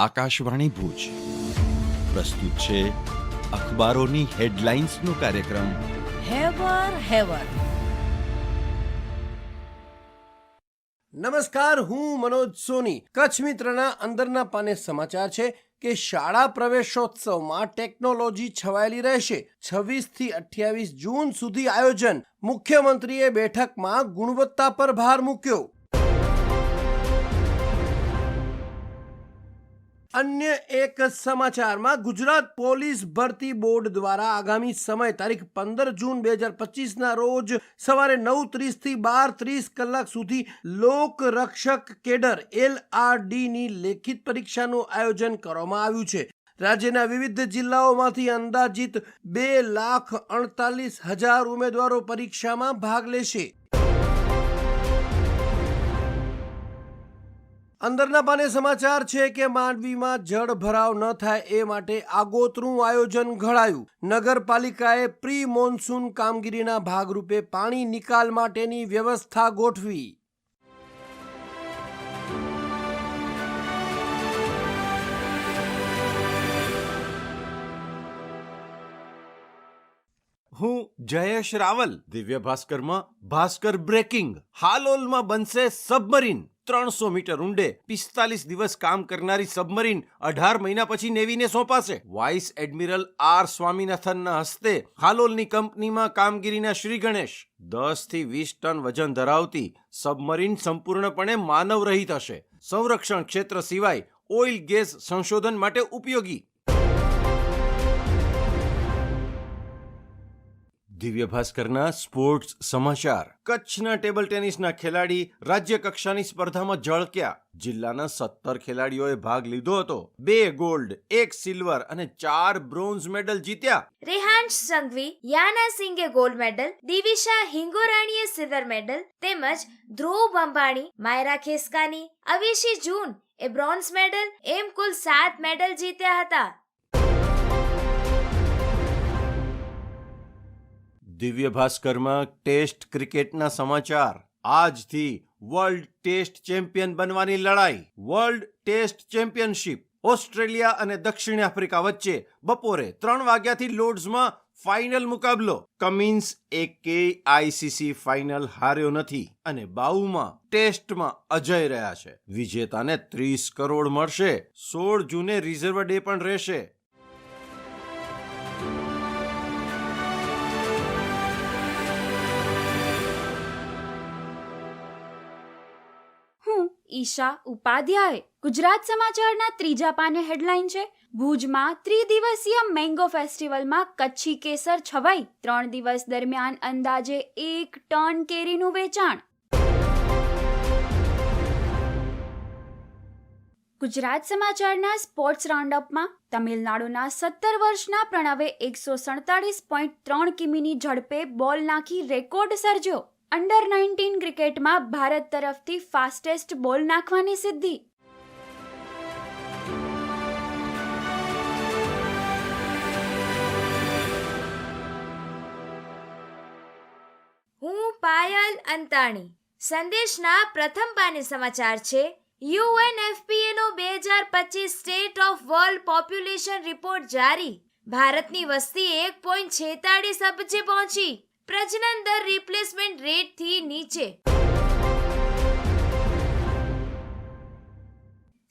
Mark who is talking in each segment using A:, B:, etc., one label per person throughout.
A: આકાશવાણી ભુજ પ્રસ્તુત છે અખબારોની હેડલાઇન્સનો કાર્યક્રમ
B: હેવર.
C: નમસ્કાર, હું મનોજ સોની. કચ્છ મિત્રના અંદરના પાને સમાચાર છે કે શાળા પ્રવેશોત્સવમાં ટેકનોલોજી છવાયેલી રહેશે. 26 થી 28 જૂન સુધી આયોજન. મુખ્યમંત્રીએ બેઠકમાં ગુણવત્તા પર ભાર મૂક્યો. અન્ય એક સમાચારમાં ગુજરાત પોલીસ ભરતી બોર્ડ દ્વારા આગામી સમય તારીખ 15 જૂન 2025ના રોજ સવારે 9:30 થી 12:30 કલાક સુધી લોકરક્ષક કેડર LRDની લેખિત પરીક્ષાનું આયોજન કરવામાં આવ્યું છે. રાજ્યના વિવિધ જિલ્લાઓમાંથી અંદાજિત 2,48,000 ઉમેદવારો પરીક્ષામાં ભાગ લેશે. અંદરના પાને સમાચાર છે કે માંડવીમાં જળ ભરાવ ન થાય એ માટે આગોતરું આયોજન ઘડાયું. નગરપાલિકાએ પ્રી મોન્સૂન કામગીરીના ભાગરૂપે પાણી નિકાલ માટેની વ્યવસ્થા ગોઠવી.
D: હું જયેશ રાવલ. દિવ્ય ભાસ્કરમાં ભાસ્કર બ્રેકિંગ. હાલોલમાં બનશે સબમરીન. 300 મીટર ઊંડે 45 દિવસ કામ કરનારી સબમરીન 18 મહિના પછી નેવીને સોંપાશે. વાઇસ એડમિરલ R સ્વામિનાથનના હસ્તે હાલોલની કંપનીમાં કામગીરીના શ્રી ગણેશ. 10 થી 20 ટન વજન ધરાવતી સબમરીન સંપૂર્ણપણે માનવ રહિત હશે. સંરક્ષણ ક્ષેત્ર સિવાય ઓઇલ ગેસ સંશોધન માટે ઉપયોગી. દિવ્ય ભાસ્કરના સ્પોર્ટ્સ સમાચાર. કચ્છના ટેબલ ટેનિસના ખેલાડી રાજ્ય કક્ષાની સ્પર્ધામાં ઝળક્યા. જિલ્લાના 17 ખેલાડીઓએ ભાગ લીધો હતો. 2 ગોલ્ડ, 1 સિલ્વર અને 4 બ્રોન્ઝ મેડલ જીત્યા.
E: રેહાંશ સંઘવી, યાના સિંઘે ગોલ્ડ મેડલ, દિવિશા હિંગોરાણીએ સિલ્વર મેડલ તેમજ ધ્રુવ બંબાણી, માયરા ખેસ્કાની, અવિશી જૂન એ બ્રોન્ઝ મેડલ એમ કુલ 7 મેડલ જીત્યા હતા.
D: દિવ્ય ભાસ્કરમાં ટેસ્ટ ક્રિકેટના સમાચાર. આજથી વર્લ્ડ ટેસ્ટ ચેમ્પિયન બનવાની લડાઈ. વર્લ્ડ ટેસ્ટ ચેમ્પિયનશિપ ઓસ્ટ્રેલિયા અને દક્ષિણ આફ્રિકા વચ્ચે બપોરે 3 વાગ્યાથી લોર્ડ્સમાં ફાઇનલ મુકાબલો. કમિન્સ એકેય ICC ફાઇનલ હાર્યો નથી અને 92માં ટેસ્ટમાં અજય રહ્યા છે. વિજેતાને 30 કરોડ મળશે. 16 જૂને રિઝર્વ ડે પણ રહેશે.
F: ઈશા ઉપાધ્યાય. ગુજરાત સમાચારના ત્રીજા પાને હેડલાઇન છે, ભુજમાં ત્રિદિવસીય મેંગો ફેસ્ટિવલમાં કચ્છી કેસર છવાઈ. 3 દિવસ દરમિયાન અંદાજે 1 ટન કેરીનું વેચાણ. ગુજરાત સમાચારના સ્પોર્ટ્સ રાઉન્ડઅપમાં તમિલનાડુના 17 વર્ષના પ્રણવે 147.3 કિમીની ઝડપે બોલ નાખી રેકોર્ડ સર્જ્યો. અંડર 19 ક્રિકેટમાં ભારત તરફથી ફાસ્ટેસ્ટ બોલ નાખવાની સિદ્ધિ.
E: હું પાયલ અંતાણી. સંદેશના પ્રથમ પાને સમાચાર છે. UNFPA નો 2025 state of world population report જારી. ભારતની વસ્તી 1.46 અબજે પહોંચી. પ્રજનન દર રિપ્લેસમેન્ટ રેટ થી નીચે.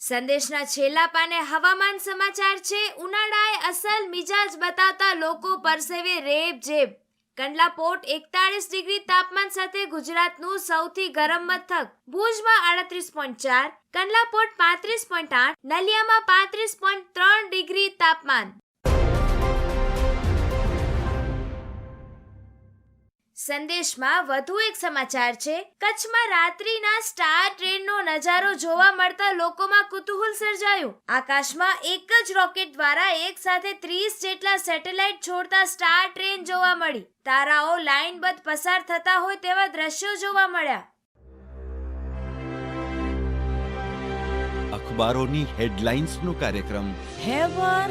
E: સંદેશના છેલ્લા પાને હવામાન સમાચાર છે. ઉનાળાએ અસલ મિજાજ બતાવતા લોકો પરસેવે રેબ-જેબ. કંડલા પોર્ટ 41 ડિગ્રી તાપમાન સાથે ગુજરાતનું સૌથી ગરમ મથક. ભુજમાં 38.4, કંડલા પોર્ટ 35.8, નલિયામાં 35.3 ડિગ્રી તાપમાન. સંદેશમાં વધુ એક સમાચાર છે. કચ્છમાં રાત્રિના સ્ટાર ટ્રેનનો નજારો જોવા મળતા લોકોમાં કુતૂહલ સર્જાયું. આકાશમાં એક જ રોકેટ દ્વારા એક સાથે 30 જેટલા સેટેલાઇટ છોડતા સ્ટાર ટ્રેન જોવા મળી. તારાઓ લાઇનબદ્ધ પસાર થતા હોય તેવા દ્રશ્યો જોવા મળ્યા.
A: અખબારોની હેડલાઇન્સનો કાર્યક્રમ
B: હેવર.